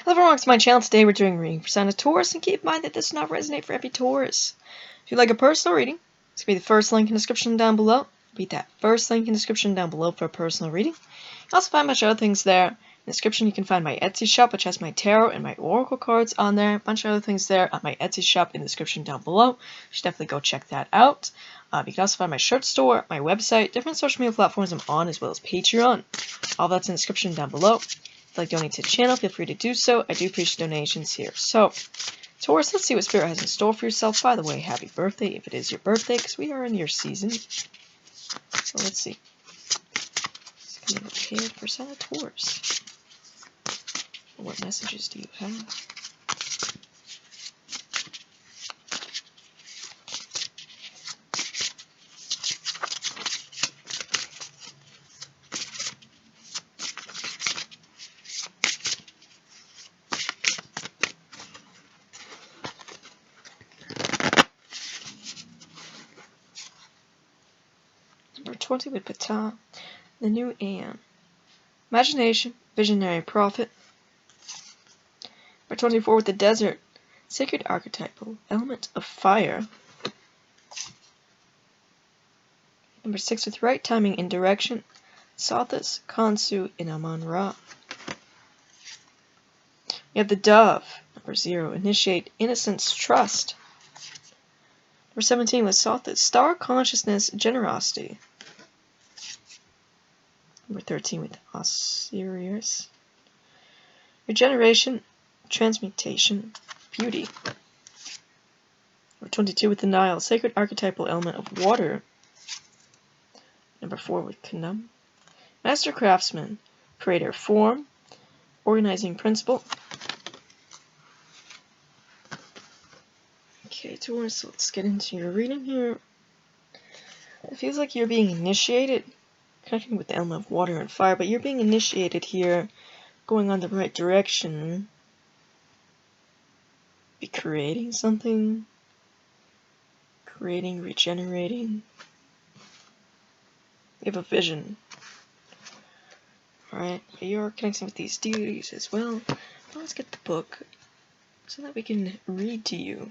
Hello everyone, welcome to my channel. Today we're doing reading for sign of Taurus, and keep in mind that this does not resonate for every Taurus. If you'd like a personal reading, it's going to be the first link in the description down below. Beat that first link in the description down below for a personal reading. You'll also find a bunch of other things there. In the description you can find my Etsy shop, which has my tarot and my oracle cards on there. A bunch of other things there on my Etsy shop in the description down below. You should definitely go check that out. You can also find my shirt store, my website, different social media platforms I'm on, as well as Patreon. All that's in the description down below. If you'd like to donate to the channel, feel free to do so. I do appreciate donations here. So, Taurus, let's see what Spirit has in store for yourself. By the way, happy birthday if it is your birthday, because we are in your season. So let's see. It's going to be prepared for sign of Taurus. What messages do you have? Number 20 with Ptah, the new Aeon. Imagination, visionary prophet. Number 24 with the desert, sacred archetypal, element of fire. Number 6 with right timing and direction, Sothis, Khonsu, and Amon-Ra. We have the dove. Number 0, initiate innocence, trust. Number 17 with Sothis, star consciousness, generosity. Number 13 with Osiris, regeneration, transmutation, beauty. Number 22 with the Nile, sacred archetypal element of water. Number 4 with Khnum, master craftsman, creator, form, organizing principle. Okay, Taurus, so let's get into your reading here. It feels like you're being initiated, connecting with the element of water and fire, but you're being initiated here, going on the right direction. Be creating something, creating, regenerating. You have a vision. Alright, you're connecting with these deities as well. Now let's get the book so that we can read to you.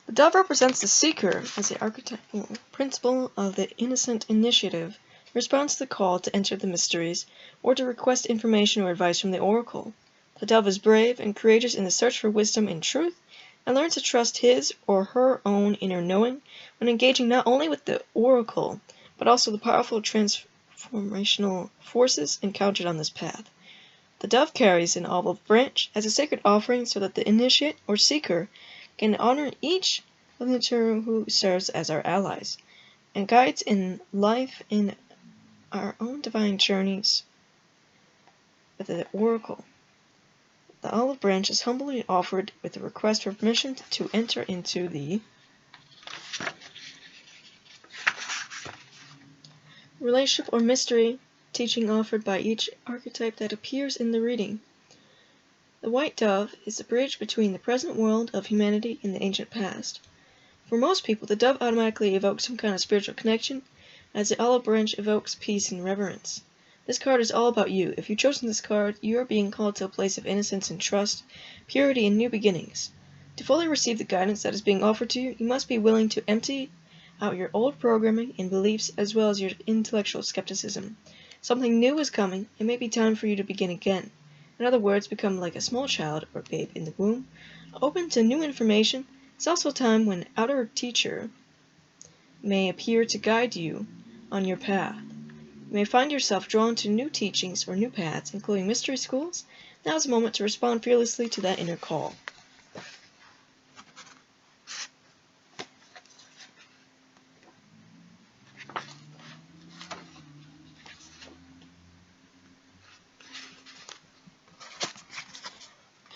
The dove represents the seeker as the archetypal principle of the innocent initiative, in response to the call to enter the mysteries or to request information or advice from the oracle. The dove is brave and courageous in the search for wisdom and truth, and learns to trust his or her own inner knowing when engaging not only with the oracle, but also the powerful transformational forces encountered on this path. The dove carries an olive branch as a sacred offering so that the initiate or seeker can honor each of the two who serves as our allies and guides in life in our own divine journeys with the oracle. The olive branch is humbly offered with a request for permission to enter into the relationship or mystery teaching offered by each archetype that appears in the reading. The white dove is the bridge between the present world of humanity and the ancient past. For most people, the dove automatically evokes some kind of spiritual connection, as the olive branch evokes peace and reverence. This card is all about you. If you've chosen this card, you are being called to a place of innocence and trust, purity and new beginnings. To fully receive the guidance that is being offered to you, you must be willing to empty out your old programming and beliefs as well as your intellectual skepticism. Something new is coming. It may be time for you to begin again. In other words, become like a small child or babe in the womb, open to new information. It's also a time when outer teacher may appear to guide you on your path. You may find yourself drawn to new teachings or new paths, including mystery schools. Now is the moment to respond fearlessly to that inner call.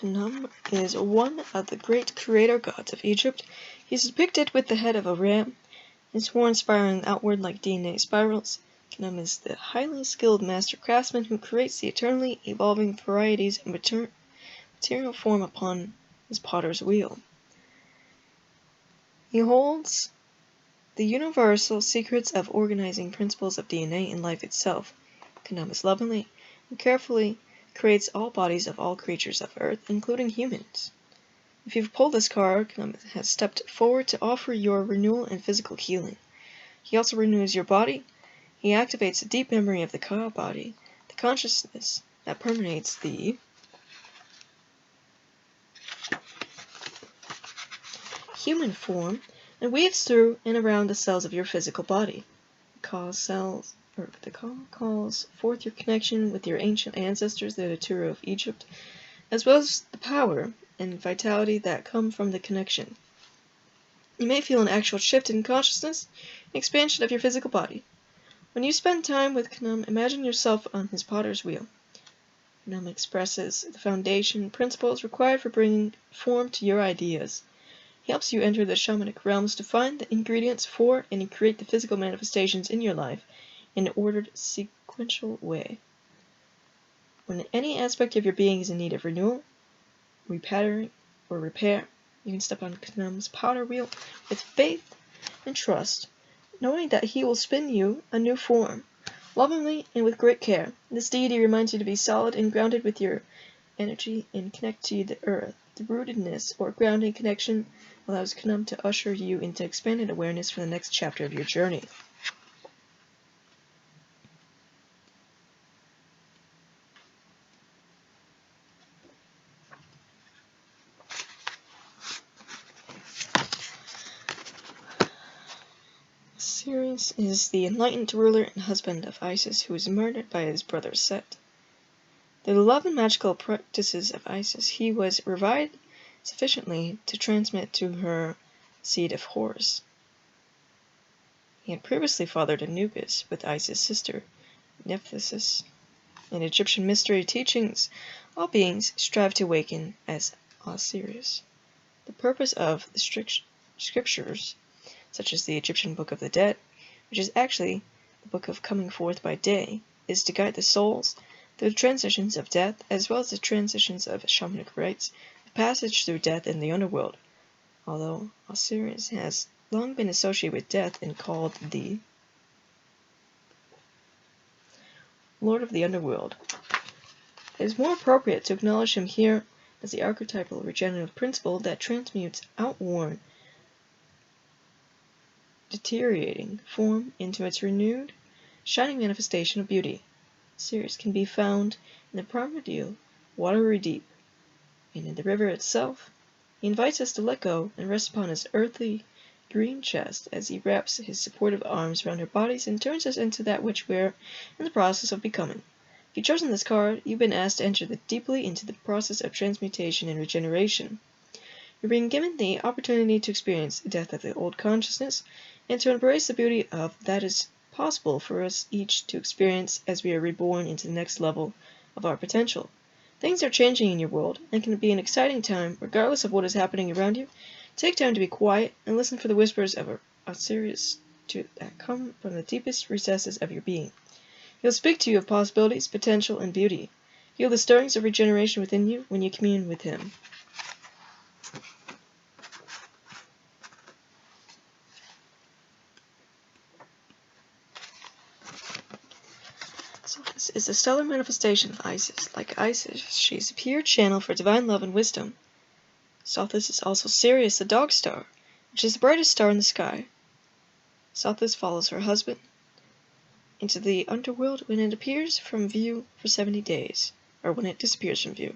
Khnum is one of the great creator gods of Egypt. He is depicted with the head of a ram, his horns spiraling outward like DNA spirals. Khnum is the highly skilled master craftsman who creates the eternally evolving varieties of material form upon his potter's wheel. He holds The universal secrets of organizing principles of DNA and life itself. Khnum lovingly and carefully creates all bodies of all creatures of Earth, including humans. If you've pulled this card, Khnum has stepped forward to offer your renewal and physical healing. He also renews your body. He activates the deep memory of the Ka body, the consciousness that permeates the human form and weaves through and around the cells of your physical body. The Ka calls forth your connection with your ancient ancestors, the Taurus of Egypt, as well as the power and vitality that come from the connection. You may feel an actual shift in consciousness and expansion of your physical body. When you spend time with Khnum, imagine yourself on his potter's wheel. Khnum expresses the foundation principles required for bringing form to your ideas. He helps you enter the shamanic realms to find the ingredients for and create the physical manifestations in your life in an ordered, sequential way. When any aspect of your being is in need of renewal, repattering, or repair, you can step on Khnum's potter wheel with faith and trust, knowing that he will spin you a new form, lovingly and with great care. This deity reminds you to be solid and grounded with your energy and connect to the earth. The rootedness or grounding connection allows Khnum to usher you into expanded awareness for the next chapter of your journey. Sirius is the enlightened ruler and husband of Isis, who was murdered by his brother Set. Through the love and magical practices of Isis, he was revived sufficiently to transmit to her seed of Horus. He had previously fathered Anubis with Isis' sister, Nephthys. In Egyptian mystery teachings, all beings strive to awaken as Osiris. The purpose of the scriptures, such as the Egyptian Book of the Dead, which is actually the Book of Coming Forth by Day, is to guide the souls through the transitions of death, as well as the transitions of shamanic rites, the passage through death in the underworld. Although Osiris has long been associated with death and called the Lord of the Underworld, it is more appropriate to acknowledge him here as the archetypal regenerative principle that transmutes outworn, deteriorating form into its renewed, shining manifestation of beauty. Sirius can be found in the primordial, watery deep, and in the river itself. He invites us to let go and rest upon his earthy, green chest as he wraps his supportive arms around our bodies and turns us into that which we're in the process of becoming. If you've chosen this card, you've been asked to enter deeply into the process of transmutation and regeneration. You're being given the opportunity to experience the death of the old consciousness and to embrace the beauty of that is possible for us each to experience as we are reborn into the next level of our potential. Things are changing in your world and can be an exciting time regardless of what is happening around you. Take time to be quiet and listen for the whispers of Osiris that come from the deepest recesses of your being. He'll speak to you of possibilities, potential, and beauty. Feel the stirrings of regeneration within you when you commune with him. So this is the stellar manifestation of Isis. Like Isis, she's a pure channel for divine love and wisdom. Sothis is also Sirius, the dog star, which is the brightest star in the sky. Sothis follows her husband into the underworld when it appears from view for 70 days, or when it disappears from view.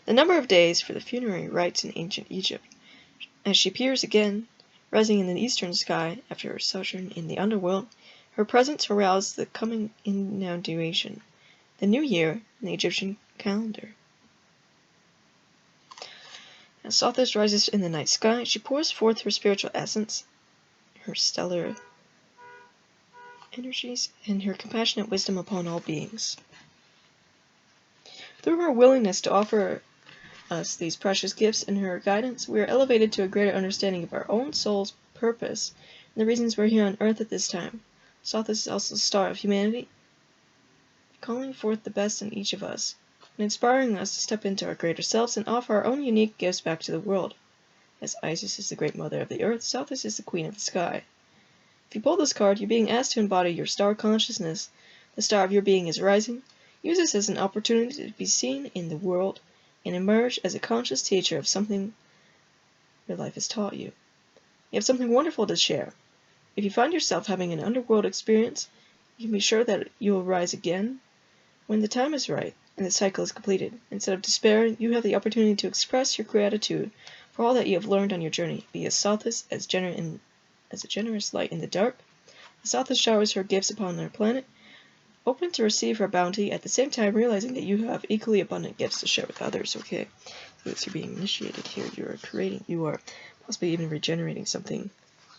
The number of days for the funerary rites in ancient Egypt. As she appears again, rising in the eastern sky after her sojourn in the underworld, her presence aroused the coming inauguration, the new year in the Egyptian calendar. As Sothis rises in the night sky, she pours forth her spiritual essence, her stellar energies, and her compassionate wisdom upon all beings. Through her willingness to offer us these precious gifts and her guidance, we are elevated to a greater understanding of our own soul's purpose and the reasons we're here on earth at this time. Sothis is also the star of humanity, calling forth the best in each of us, and inspiring us to step into our greater selves and offer our own unique gifts back to the world. As Isis is the great mother of the earth, Sothis is the queen of the sky. If you pull this card, you're being asked to embody your star consciousness. The star of your being is rising. Use this as an opportunity to be seen in the world and emerge as a conscious teacher of something your life has taught you. You have something wonderful to share. If you find yourself having an underworld experience, you can be sure that you will rise again when the time is right and the cycle is completed. Instead of despairing, you have the opportunity to express your gratitude for all that you have learned on your journey. Be as Sothis as a generous light in the dark. As Sothis showers her gifts upon our planet, open to receive her bounty, at the same time realizing that you have equally abundant gifts to share with others, okay? So as you're being initiated here, you are possibly even regenerating something,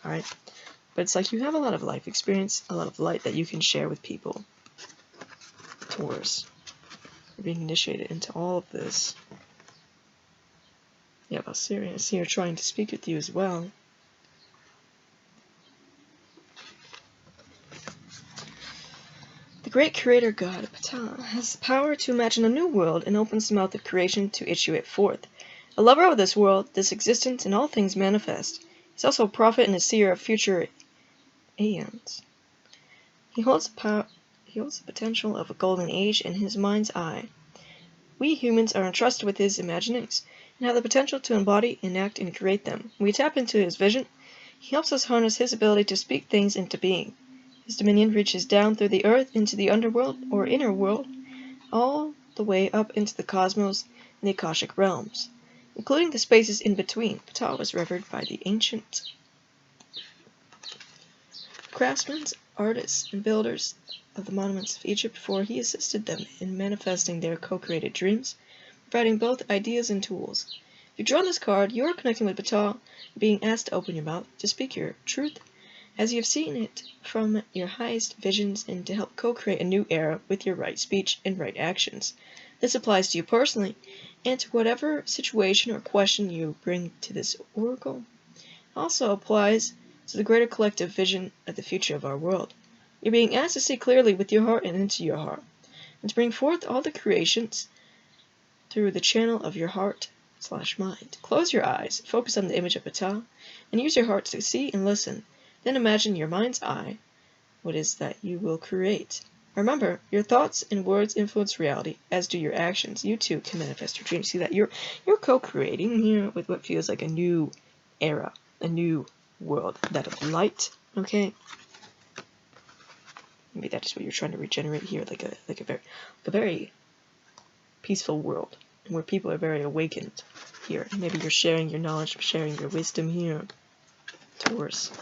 alright? But it's like you have a lot of life experience, a lot of light that you can share with people. Taurus. You're being initiated into all of this. Yeah, Sirius here trying to speak with you as well. The great creator god, Ptah, has the power to imagine a new world and opens the mouth of creation to issue it forth. A lover of this world, this existence, and all things manifest. He's also a prophet and a seer of future aeons. He holds the potential of a golden age in his mind's eye. We humans are entrusted with his imaginings and have the potential to embody, enact, and create them. When we tap into his vision, he helps us harness his ability to speak things into being. His dominion reaches down through the earth into the underworld, or inner world, all the way up into the cosmos and the Akashic realms, including the spaces in between. Ptah was revered by the ancient craftsmen, artists, and builders of the monuments of Egypt, for he assisted them in manifesting their co-created dreams, providing both ideas and tools. If you draw this card, you are connecting with Ptah, being asked to open your mouth, to speak your truth, as you have seen it from your highest visions, and to help co-create a new era with your right speech and right actions. This applies to you personally, and to whatever situation or question you bring to this oracle. It also applies to the greater collective vision of the future of our world. You're being asked to see clearly with your heart and into your heart, and to bring forth all the creations through the channel of your heart/mind. Close your eyes, focus on the image of Ptah, and use your heart to see and listen. Then imagine your mind's eye, what is that you will create. Remember, your thoughts and words influence reality, as do your actions. You too can manifest your dreams. See that you're co-creating here with what feels like a new era, a new world, that of light. Okay, maybe that is what you're trying to regenerate here, like a very peaceful world, where people are very awakened here. Maybe you're sharing your knowledge, sharing your wisdom here, Taurus.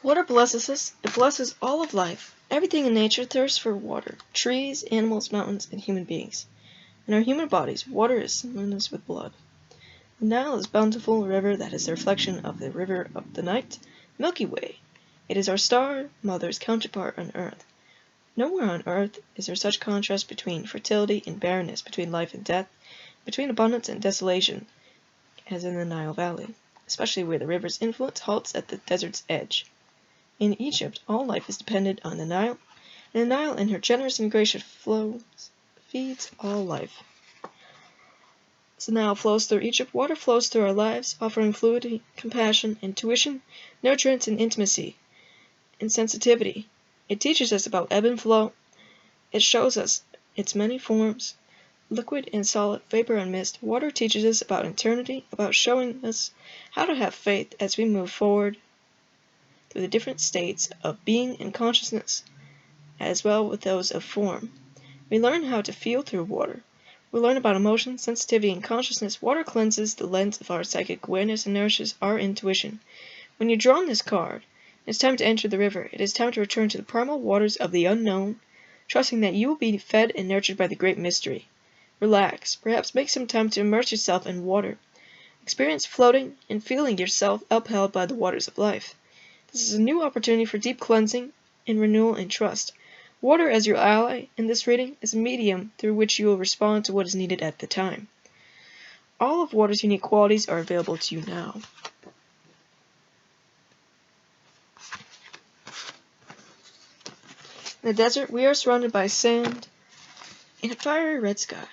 Water blesses us. It blesses all of life. Everything in nature thirsts for water. Trees, animals, mountains, and human beings. In our human bodies, water is synonymous with blood. The Nile is a bountiful river that is the reflection of the river of the night, Milky Way. It is our star mother's counterpart on Earth. Nowhere on Earth is there such contrast between fertility and barrenness, between life and death, between abundance and desolation, as in the Nile Valley, especially where the river's influence halts at the desert's edge. In Egypt, all life is dependent on the Nile, and the Nile, in her generous and gracious flows, feeds all life. As the Nile flows through Egypt, water flows through our lives, offering fluidity, compassion, intuition, nurturance, and intimacy, and sensitivity. It teaches us about ebb and flow. It shows us its many forms, liquid and solid, vapor and mist. Water teaches us about eternity, about showing us how to have faith as we move forward through the different states of being and consciousness, as well with those of form. We learn how to feel through water. We learn about emotion, sensitivity, and consciousness. Water cleanses the lens of our psychic awareness and nourishes our intuition. When you draw on this card, it's time to enter the river. It is time to return to the primal waters of the unknown, trusting that you will be fed and nurtured by the great mystery. Relax. Perhaps make some time to immerse yourself in water. Experience floating and feeling yourself upheld by the waters of life. This is a new opportunity for deep cleansing and renewal and trust. Water, as your ally in this reading, is a medium through which you will respond to what is needed at the time. All of water's unique qualities are available to you now. In the desert, we are surrounded by sand and a fiery red sky,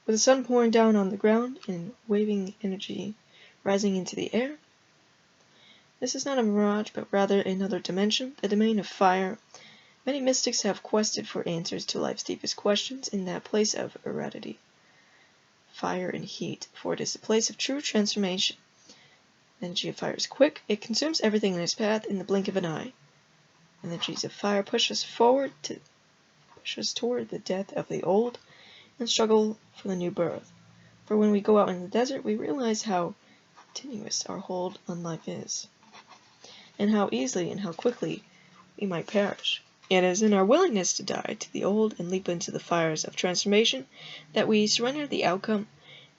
with the sun pouring down on the ground and waving energy rising into the air. This is not a mirage, but rather another dimension, the domain of fire. Many mystics have quested for answers to life's deepest questions in that place of heredity, fire and heat, for it is the place of true transformation. The energy of fire is quick, it consumes everything in its path in the blink of an eye. The energies of fire push us toward the death of the old and struggle for the new birth. For when we go out in the desert, we realize how tenuous our hold on life is, and how easily and how quickly we might perish. It is in our willingness to die to the old and leap into the fires of transformation that we surrender the outcome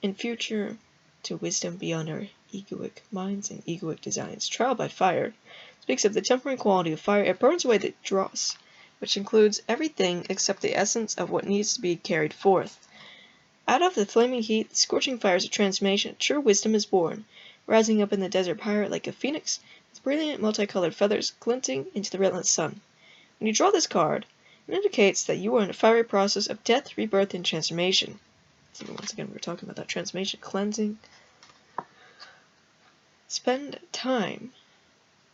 and future to wisdom beyond our egoic minds and egoic designs. Trial by fire speaks of the temporary quality of fire. It burns away the dross, which includes everything except the essence of what needs to be carried forth. Out of the flaming heat, the scorching fires of transformation, true wisdom is born, rising up in the desert pirate like a phoenix, with brilliant multicolored feathers glinting into the relentless sun. When you draw this card, it indicates that you are in a fiery process of death, rebirth, and transformation. So once again, we're talking about that transformation, cleansing. Spend time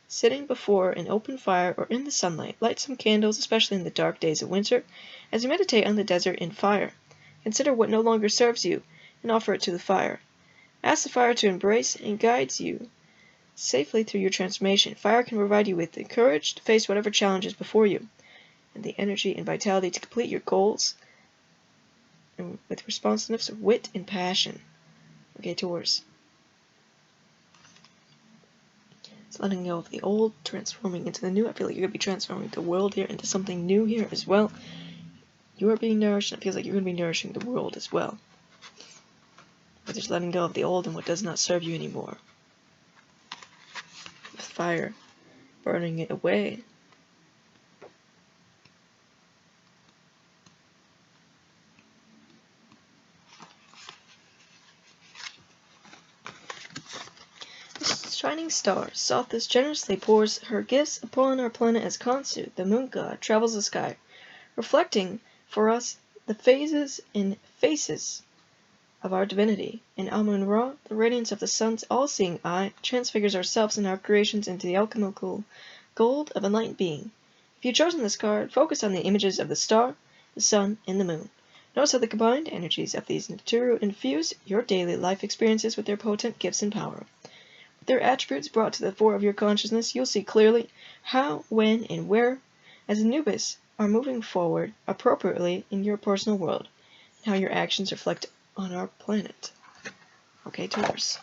sitting before an open fire or in the sunlight. Light some candles, especially in the dark days of winter, as you meditate on the desert in fire. Consider what no longer serves you and offer it to the fire. Ask the fire to embrace and guide you safely through your transformation. Fire can provide you with the courage to face whatever challenge is before you, and the energy and vitality to complete your goals, and with responsiveness, wit, and passion. Okay, Taurus. It's letting go of the old, transforming into the new. I feel like you're going to be transforming the world here into something new here as well. You are being nourished, and it feels like you're going to be nourishing the world as well. But just letting go of the old and what does not serve you anymore. With fire, burning it away. The shining star, Sothis, generously pours her gifts upon our planet as Khonsu, the moon god, travels the sky, reflecting for us the phases and faces of our divinity. In Amun-Ra, the radiance of the sun's all-seeing eye, transfigures ourselves and our creations into the alchemical gold of enlightened being. If you've chosen this card, focus on the images of the star, the sun, and the moon. Notice how the combined energies of these material infuse your daily life experiences with their potent gifts and power. With their attributes brought to the fore of your consciousness, you'll see clearly how, when, and where, as Anubis, are moving forward appropriately in your personal world, and how your actions reflect on our planet. Okay, Taurus.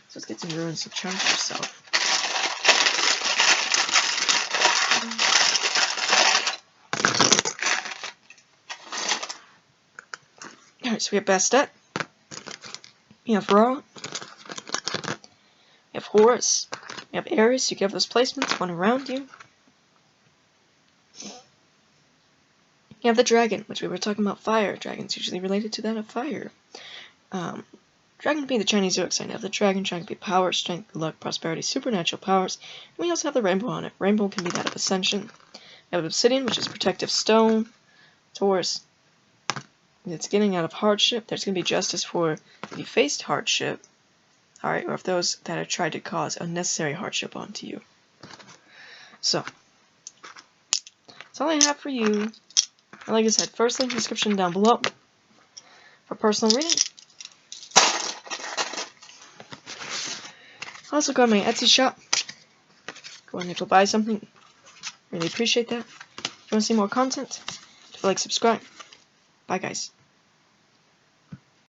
So let's get some runes to charge yourself. Alright, so we have Bastet. We have Ra. We have Horus. We have Aries. You can have those placements, one around you. You have the dragon, which we were talking about fire. Dragon's usually related to that of fire. Dragon being the Chinese zodiac sign. You have the dragon can be power, strength, luck, prosperity, supernatural powers. And we also have the rainbow on it. Rainbow can be that of ascension. We have obsidian, which is protective stone. Taurus. It's getting out of hardship. There's going to be justice for if you faced hardship. Alright, or if those that have tried to cause unnecessary hardship onto you. So, that's all I have for you. And like I said, first link in the description down below for personal reading. Also go to my Etsy shop. Go on there to buy something. Really appreciate that. If you want to see more content, like, subscribe. Bye guys.